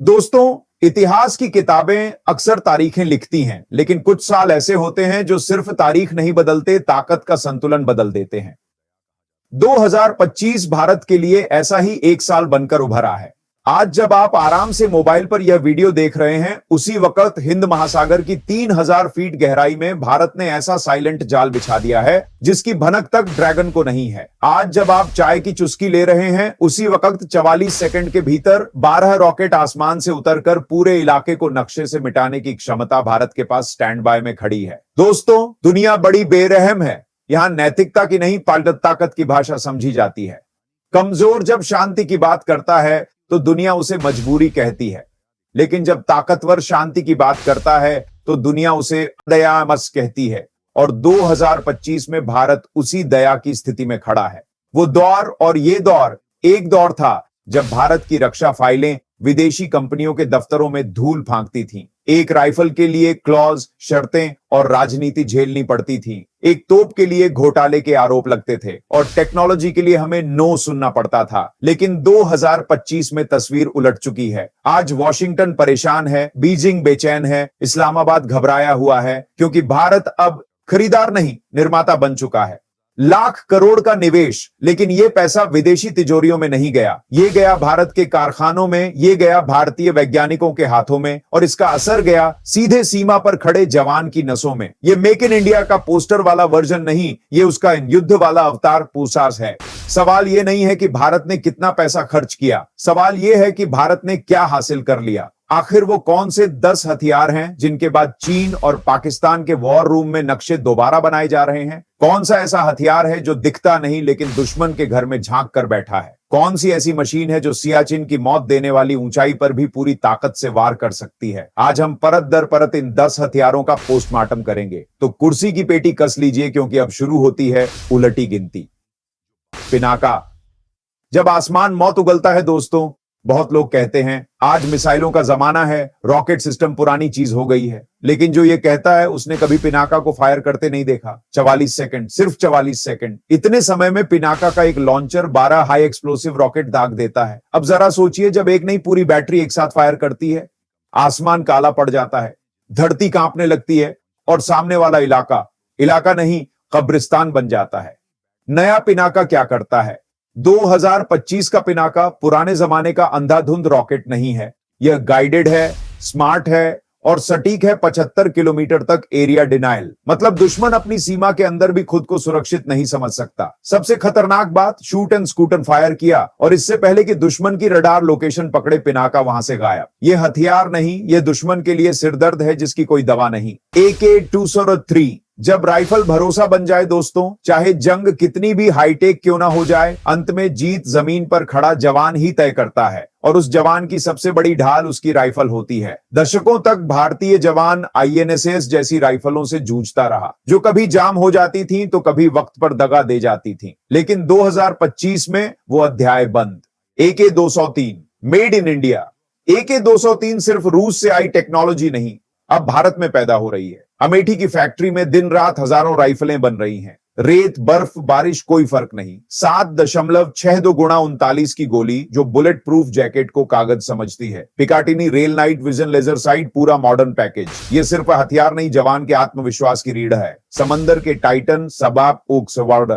दोस्तों, इतिहास की किताबें अक्सर तारीखें लिखती हैं, लेकिन कुछ साल ऐसे होते हैं जो सिर्फ तारीख नहीं बदलते, ताकत का संतुलन बदल देते हैं। 2025 भारत के लिए ऐसा ही एक साल बनकर उभरा है। आज जब आप आराम से मोबाइल पर यह वीडियो देख रहे हैं, उसी वक्त हिंद महासागर की 3000 फीट गहराई में भारत ने ऐसा साइलेंट जाल बिछा दिया है जिसकी भनक तक ड्रैगन को नहीं है। आज जब आप चाय की चुस्की ले रहे हैं, उसी वक्त 44 सेकंड के भीतर 12 रॉकेट आसमान से उतरकर पूरे इलाके को नक्शे से मिटाने की क्षमता भारत के पास स्टैंड बाय में खड़ी है। दोस्तों, दुनिया बड़ी बेरहम है। यहां नैतिकता की नहीं, ताकत की भाषा समझी जाती है। कमजोर जब शांति की बात करता है तो दुनिया उसे मजबूरी कहती है, लेकिन जब ताकतवर शांति की बात करता है तो दुनिया उसे दयामस कहती है। और 2025 में भारत उसी दया की स्थिति में खड़ा है। वो दौर और ये दौर एक दौर था जब भारत की रक्षा फाइलें विदेशी कंपनियों के दफ्तरों में धूल फांकती थीं। एक राइफल के लिए क्लॉज, शर्तें और राजनीति झेलनी पड़ती थी। एक तोप के लिए घोटाले के आरोप लगते थे और टेक्नोलॉजी के लिए हमें नो सुनना पड़ता था। लेकिन 2025 में तस्वीर उलट चुकी है। आज वॉशिंगटन परेशान है, बीजिंग बेचैन है, इस्लामाबाद घबराया हुआ है, क्योंकि भारत अब खरीदार नहीं, निर्माता बन चुका है। लाख करोड़ का निवेश, लेकिन यह पैसा विदेशी तिजोरियों में नहीं गया। ये गया भारत के कारखानों में, ये गया भारतीय वैज्ञानिकों के हाथों में, और इसका असर गया सीधे सीमा पर खड़े जवान की नसों में। ये मेक इन इंडिया का पोस्टर वाला वर्जन नहीं, ये उसका युद्ध वाला अवतार पूसास है। सवाल ये नहीं है कि भारत ने कितना पैसा खर्च किया, सवाल यह है कि भारत ने क्या हासिल कर लिया। आखिर वो कौन से 10 हथियार हैं जिनके बाद चीन और पाकिस्तान के वॉर रूम में नक्शे दोबारा बनाए जा रहे हैं? कौन सा ऐसा हथियार है जो दिखता नहीं लेकिन दुश्मन के घर में झांक कर बैठा है? कौन सी ऐसी मशीन है जो सियाचिन की मौत देने वाली ऊंचाई पर भी पूरी ताकत से वार कर सकती है? आज हम परत दर परत इन 10 हथियारों का पोस्टमार्टम करेंगे। तो कुर्सी की पेटी कस लीजिए, क्योंकि अब शुरू होती है उलटी गिनती। पिनाका। जब आसमान मौत उगलता है दोस्तों, बहुत लोग कहते हैं आज मिसाइलों का जमाना है, रॉकेट सिस्टम पुरानी चीज हो गई है। लेकिन जो ये कहता है उसने कभी पिनाका को फायर करते नहीं देखा। 44 सेकंड, सिर्फ 44 सेकंड, इतने समय में पिनाका का एक लॉन्चर 12 हाई एक्सप्लोसिव रॉकेट दाग देता है। अब जरा सोचिए, जब एक नहीं पूरी बैटरी एक साथ फायर करती है, आसमान काला पड़ जाता है, धरती कांपने लगती है और सामने वाला इलाका नहीं, कब्रिस्तान बन जाता है। नया पिनाका क्या करता है? 2025 का पिनाका पुराने जमाने का अंधाधुंध रॉकेट नहीं है। यह गाइडेड है, स्मार्ट है और सटीक है 75 किलोमीटर तक एरिया डिनाइल। मतलब दुश्मन अपनी सीमा के अंदर भी खुद को सुरक्षित नहीं समझ सकता। सबसे खतरनाक बात, शूट एंड स्कूटन फायर किया और इससे पहले कि दुश्मन की रडार लोकेशन पकड़े, पिनाका वहां से गायब। यह हथियार नहीं, यह दुश्मन के लिए सिरदर्द है जिसकी कोई दवा नहीं। AK-203 जब राइफल भरोसा बन जाए दोस्तों, चाहे जंग कितनी भी हाईटेक क्यों ना हो जाए, अंत में जीत जमीन पर खड़ा जवान ही तय करता है। और उस जवान की सबसे बड़ी ढाल उसकी राइफल होती है। दशकों तक भारतीय जवान INSS जैसी राइफलों से जूझता रहा, जो कभी जाम हो जाती थी तो कभी वक्त पर दगा दे जाती थी। लेकिन 2025 में वो अध्याय बंद। AK-203 made in India. AK-203 सिर्फ रूस से आई टेक्नोलॉजी नहीं, अब भारत में पैदा हो रही है। अमेठी की फैक्ट्री में दिन रात हजारों राइफलें बन रही हैं। रेत, बर्फ, बारिश कोई फर्क नहीं। 7.62 गुणा 39 की गोली जो बुलेट प्रूफ जैकेट को कागज समझती है। Picatinny rail night vision laser sight, पूरा मॉडर्न पैकेज। ये सिर्फ हथियार नहीं, जवान के आत्मविश्वास की रीढ़ है। समंदर के टाइटन, सबाब ओक्सवार्ड,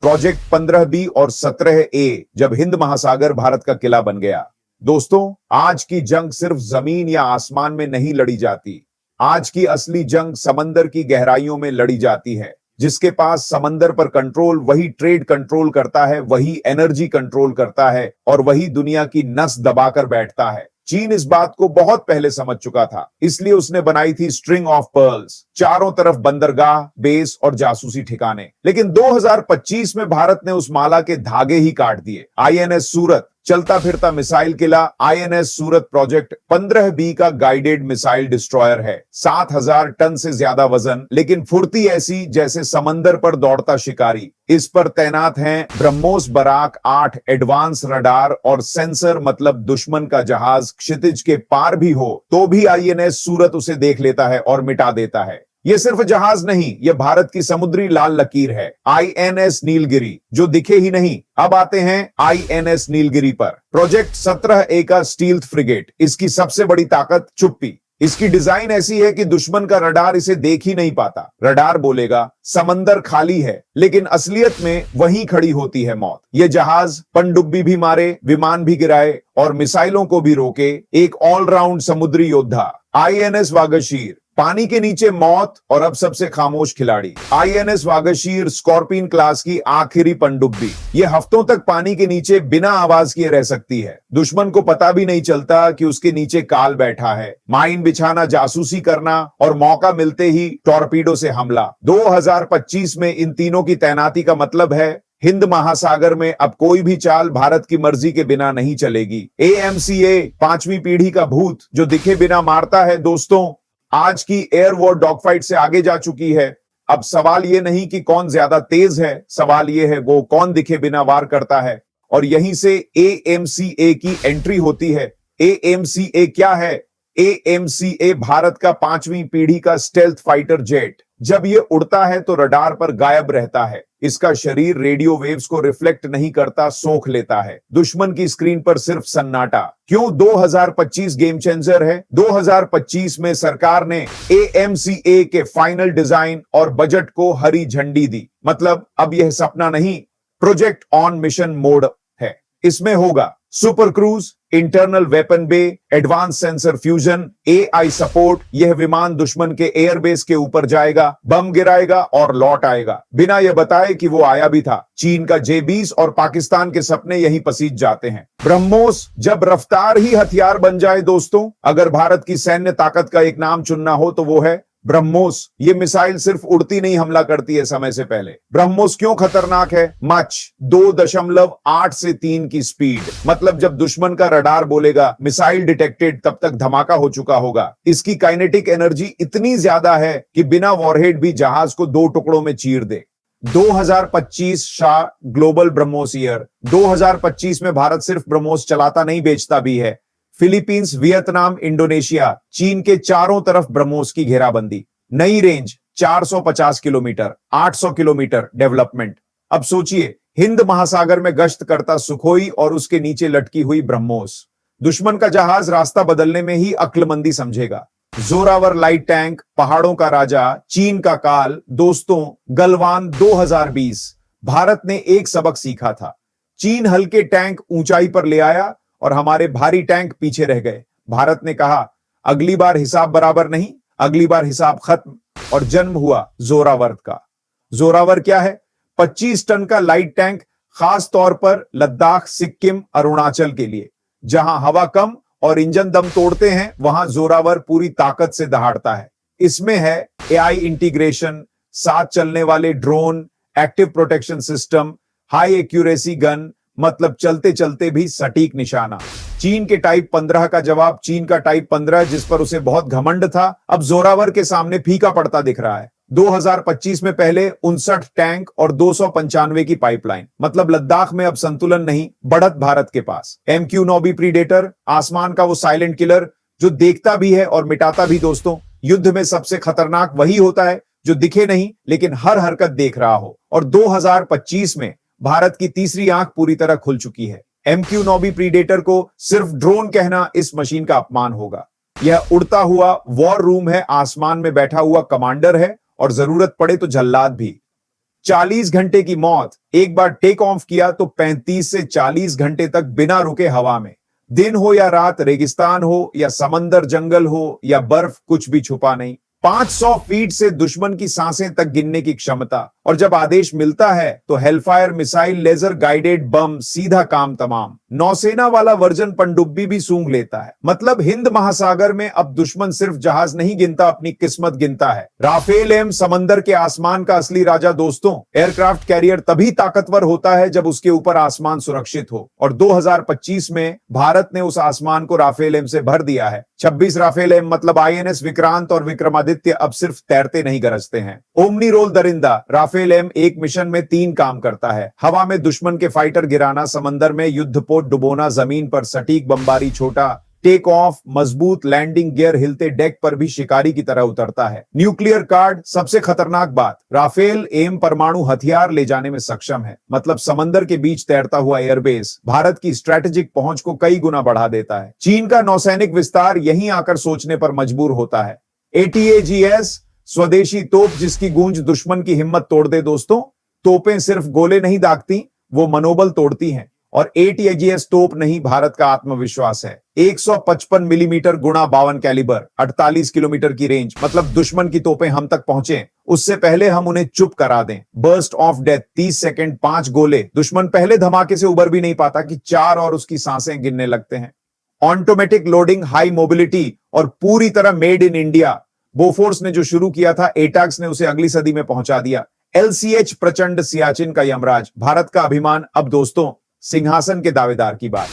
प्रोजेक्ट 15B और 17A, जब हिंद महासागर भारत का किला बन गया। दोस्तों, आज की जंग सिर्फ जमीन या आसमान में नहीं लड़ी जाती। आज की असली जंग समंदर की गहराइयों में लड़ी जाती है। जिसके पास समंदर पर कंट्रोल, वही ट्रेड कंट्रोल करता है, वही एनर्जी कंट्रोल करता है और वही दुनिया की नस दबाकर बैठता है। चीन इस बात को बहुत पहले समझ चुका था, इसलिए उसने बनाई थी स्ट्रिंग ऑफ पर्ल्स, चारों तरफ बंदरगाह, बेस और जासूसी ठिकाने। लेकिन 2025 में भारत ने उस माला के धागे ही काट दिए। INS सूरत, चलता फिरता मिसाइल किला। INS सूरत प्रोजेक्ट 15B का गाइडेड मिसाइल डिस्ट्रॉयर है। 7000 टन से ज्यादा वजन, लेकिन फुर्ती ऐसी जैसे समंदर पर दौड़ता शिकारी। इस पर तैनात हैं ब्रह्मोस बराक 8 एडवांस रडार और सेंसर, मतलब दुश्मन का जहाज क्षितिज के पार भी हो तो भी INS सूरत उसे देख लेता है और मिटा देता है। ये सिर्फ जहाज नहीं, ये भारत की समुद्री लाल लकीर है। आईएनएस नीलगिरी, जो दिखे ही नहीं। अब आते हैं आईएनएस नीलगिरी पर। प्रोजेक्ट 17A का स्टील्थ फ्रिगेट। इसकी सबसे बड़ी ताकत चुप्पी। इसकी डिजाइन ऐसी है कि दुश्मन का रडार इसे देख ही नहीं पाता। रडार बोलेगा समंदर खाली है, लेकिन असलियत में वहीं खड़ी होती है मौत। यह जहाज पनडुब्बी भी मारे, विमान भी गिराए और मिसाइलों को भी रोके। एक ऑलराउंड समुद्री योद्धा। आईएनएस वागशीर, पानी के नीचे मौत और अब सबसे खामोश खिलाड़ी। आईएनएस वागशीर स्कॉर्पियन क्लास की आखिरी पनडुब्बी। ये हफ्तों तक पानी के नीचे बिना आवाज किए रह सकती है। दुश्मन को पता भी नहीं चलता कि उसके नीचे काल बैठा है। माइन बिछाना, जासूसी करना और मौका मिलते ही टॉर्पीडो से हमला। 2025 में इन तीनों की तैनाती का मतलब है हिंद महासागर में अब कोई भी चाल भारत की मर्जी के बिना नहीं चलेगी। एएमसीए 5वीं पीढ़ी का भूत जो दिखे बिना मारता है। दोस्तों, आज की एयर वॉर डॉग फाइट से आगे जा चुकी है। अब सवाल यह नहीं कि कौन ज्यादा तेज है, सवाल यह है वो कौन दिखे बिना वार करता है। और यहीं से एएमसीए की एंट्री होती है। एएमसीए क्या है? एएमसीए भारत का 5वीं पीढ़ी का स्टेल्थ फाइटर जेट। जब यह उड़ता है तो रडार पर गायब रहता है। इसका शरीर रेडियो वेव्स को रिफ्लेक्ट नहीं करता, सोख लेता है। दुश्मन की स्क्रीन पर सिर्फ सन्नाटा। क्यों 2025 गेम चेंजर है? 2025 में सरकार ने एएमसीए के फाइनल डिजाइन और बजट को हरी झंडी दी। मतलब अब यह सपना नहीं, प्रोजेक्ट ऑन मिशन मोड है। इसमें होगा super cruise, internal weapon bay, advance sensor fusion, AI support. यह विमान दुश्मन के एयरबेस के ऊपर जाएगा, बम गिराएगा और लौट आएगा बिना यह बताए कि वो आया भी था। चीन का J-20 और पाकिस्तान के सपने यहीं पसीज जाते हैं। ब्रह्मोस, जब रफ्तार ही हथियार बन जाए। दोस्तों, अगर भारत की सैन्य ताकत का एक नाम चुनना हो तो वो है ब्रह्मोस। ये मिसाइल सिर्फ उड़ती नहीं, हमला करती है समय से पहले। ब्रह्मोस क्यों खतरनाक है? मच 2.8 से 3 की स्पीड। मतलब जब दुश्मन का रडार बोलेगा मिसाइल डिटेक्टेड, तब तक धमाका हो चुका होगा। इसकी काइनेटिक एनर्जी इतनी ज्यादा है कि बिना वॉरहेड भी जहाज को 2 टुकड़ों में चीर दे। 2025 शाह ग्लोबल ब्रह्मोस ईयर। 2025 में भारत सिर्फ ब्रह्मोस चलाता नहीं, बेचता भी है। फिलीपींस, वियतनाम, इंडोनेशिया, चीन के चारों तरफ ब्रह्मोस की घेराबंदी। नई रेंज 450 किलोमीटर, 800 किलोमीटर डेवलपमेंट। अब सोचिए, हिंद महासागर में गश्त करता सुखोई और उसके नीचे लटकी हुई ब्रह्मोस। दुश्मन का जहाज रास्ता बदलने में ही अक्लमंदी समझेगा। जोरावर लाइट टैंक, पहाड़ों का राजा, चीन का काल। दोस्तों, गलवान 2020 भारत ने एक सबक सीखा था। चीन हल्के टैंक ऊंचाई पर ले आया और हमारे भारी टैंक पीछे रह गए। भारत ने कहा अगली बार हिसाब बराबर नहीं, अगली बार हिसाब खत्म। और जन्म हुआ जोरावर का। जोरावर क्या है? 25 टन का लाइट टैंक, खास तौर पर लद्दाख, सिक्किम, अरुणाचल के लिए। जहां हवा कम और इंजन दम तोड़ते हैं, वहां जोरावर पूरी ताकत से दहाड़ता है। इसमें है एआई इंटीग्रेशन, साथ चलने वाले drone, active protection system, high accuracy gun, मतलब चलते चलते भी सटीक निशाना। चीन के टाइप 15 का जवाब चीन का टाइप 15, जिस पर उसे बहुत घमंड था, अब जोरावर के सामने फीका पड़ता दिख रहा है। 2025 में पहले 59 टैंक और 295 की पाइपलाइन। मतलब लद्दाख में अब संतुलन नहीं, बढ़त भारत के पास। MQ-9B प्रीडेटर, आसमान का वो साइलेंट किलर जो देखता भी है और मिटाता भी। दोस्तों, युद्ध में सबसे खतरनाक वही होता है जो दिखे नहीं लेकिन हर हरकत देख रहा हो। और 2025 में भारत की तीसरी आंख पूरी तरह खुल चुकी है। MQ-9B प्रीडेटर को सिर्फ ड्रोन कहना इस मशीन का अपमान होगा। यह उड़ता हुआ वॉर रूम है, आसमान में बैठा हुआ कमांडर है और जरूरत पड़े तो जल्लाद भी। 40 घंटे की मौत। एक बार टेक ऑफ किया तो 35 से 40 घंटे तक बिना रुके हवा में। दिन हो या रात, रेगिस्तान हो या समंदर, जंगल हो या बर्फ, कुछ भी छुपा नहीं। 500 फीट से दुश्मन की सांसें तक गिनने की क्षमता। और जब आदेश मिलता है तो Hellfire missile, laser guided bomb, सीधा काम तमाम। नौसेना वाला वर्जन पनडुब्बी भी सूंघ लेता है। मतलब हिंद महासागर में अब दुश्मन सिर्फ जहाज नहीं गिनता, अपनी किस्मत गिनता है। राफेल एम समंदर के आसमान का असली राजा। दोस्तों, एयरक्राफ्ट कैरियर तभी ताकतवर होता है जब उसके ऊपर आसमान सुरक्षित हो। और 2025 में भारत ने उस आसमान को राफेल एम से भर दिया है। 26 राफेल एम, मतलब INS विक्रांत और विक्रमादित्य अब सिर्फ तैरते नहीं, गरजते हैं। ओमनी रोल दरिंदा। राफेल एम एक मिशन में 3 काम करता है। हवा में दुश्मन के फाइटर गिराना, समंदर में युद्धपोत डुबोना, जमीन पर सटीक बमबारी, छोटा टेक ऑफ, मजबूत लैंडिंग गियर, हिलते डेक पर भी शिकारी की तरह उतरता है। न्यूक्लियर कार्ड, सबसे खतरनाक बात, राफेल एम परमाणु हथियार ले जाने में सक्षम है। मतलब समंदर के बीच तैरता हुआ एयरबेस भारत की स्ट्रेटेजिक पहुंच को कई गुना बढ़ा देता है। चीन का नौसैनिक विस्तार यहीं आकर सोचने पर मजबूर होता है। ATAGS, स्वदेशी तोप जिसकी गूंज दुश्मन की हिम्मत तोड़ दे। दोस्तों, तोपें सिर्फ गोले नहीं दागती, वो मनोबल तोड़ती हैं। और ATAGS तोप नहीं, भारत का आत्मविश्वास है। 155 मिलीमीटर गुणा 52 कैलिबर, 48 किलोमीटर की रेंज। मतलब दुश्मन की तोपें हम तक पहुंचे उससे पहले हम उन्हें चुप करा दें। बर्स्ट ऑफ डेथ, 30 सेकंड, 5 गोले। दुश्मन पहले धमाके से उबर भी नहीं पाता कि 4 और उसकी सांसें गिनने लगते हैं। ऑटोमेटिक लोडिंग, हाई मोबिलिटी और पूरी तरह मेड इन इंडिया। बोफोर्स ने जो शुरू किया था, एटैक्स ने उसे अगली सदी में पहुंचा दिया। LCH प्रचंड, सियाचिन का यमराज, भारत का अभिमान। अब दोस्तों, सिंहासन के दावेदार की बात।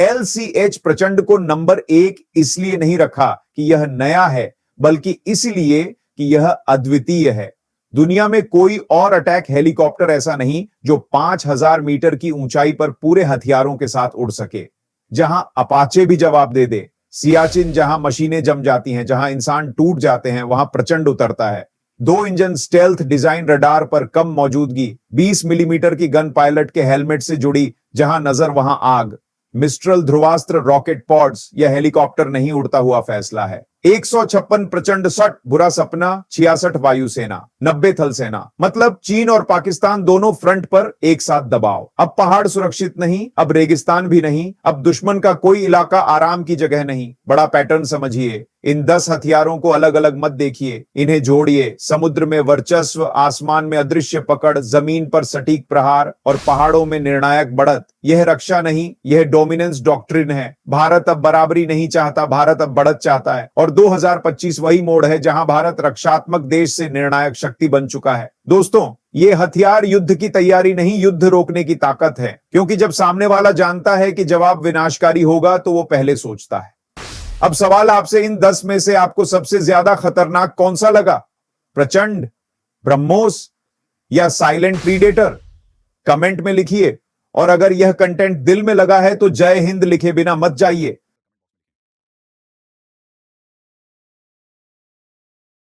LCH प्रचंड को नंबर 1 इसलिए नहीं रखा कि यह नया है, बल्कि इसलिए कि यह अद्वितीय है। दुनिया में कोई और अटैक हेलीकॉप्टर ऐसा नहीं जो 5000 मीटर की ऊंचाई पर पूरे हथियारों के साथ उड़ सके। जहां अपाचे भी जवाब दे दे, सियाचिन जहां मशीनें जम जाती हैं, जहां इंसान टूट जाते हैं, वहां प्रचंड उतरता है। 2 इंजन स्टेल्थ डिजाइन, रडार पर कम मौजूदगी, 20 मिलीमीटर की गन पायलट के हेलमेट से जुड़ी, जहां नजर वहां आग। मिस्ट्रल ध्रुवास्त्र रॉकेट पॉड्स, यह हेलीकॉप्टर नहीं उड़ता हुआ फैसला है। 156 प्रचंड 60 बुरा सपना, 66 वायुसेना, 90 थल सेना। मतलब चीन और पाकिस्तान दोनों फ्रंट पर एक साथ दबाव। अब पहाड़ सुरक्षित नहीं, अब रेगिस्तान भी नहीं, अब दुश्मन का कोई इलाका आराम की जगह नहीं। बड़ा पैटर्न समझिए, इन 10 हथियारों को अलग अलग मत देखिए, इन्हें जोड़िए। समुद्र में वर्चस्व, आसमान में अदृश्य पकड़, जमीन पर सटीक प्रहार और पहाड़ों में निर्णायक बढ़त। यह रक्षा नहीं, यह डोमिनेंस डॉक्ट्रिन है। भारत अब बराबरी नहीं चाहता, भारत अब बढ़त चाहता है। और 2025 वही मोड़ है जहां भारत रक्षात्मक देश से निर्णायक शक्ति बन चुका है। दोस्तों, ये हथियार युद्ध की तैयारी नहीं, युद्ध रोकने की ताकत है। क्योंकि जब सामने वाला जानता है कि जवाब विनाशकारी होगा, तो वो पहले सोचता है। अब सवाल आपसे, इन 10 में से आपको सबसे ज्यादा खतरनाक कौन सा लगा? प्रचंड, ब्रह्मोस या साइलेंट प्रीडेटर? कमेंट में लिखिए। और अगर यह कंटेंट दिल में लगा है तो जय हिंद लिखे बिना मत जाइए।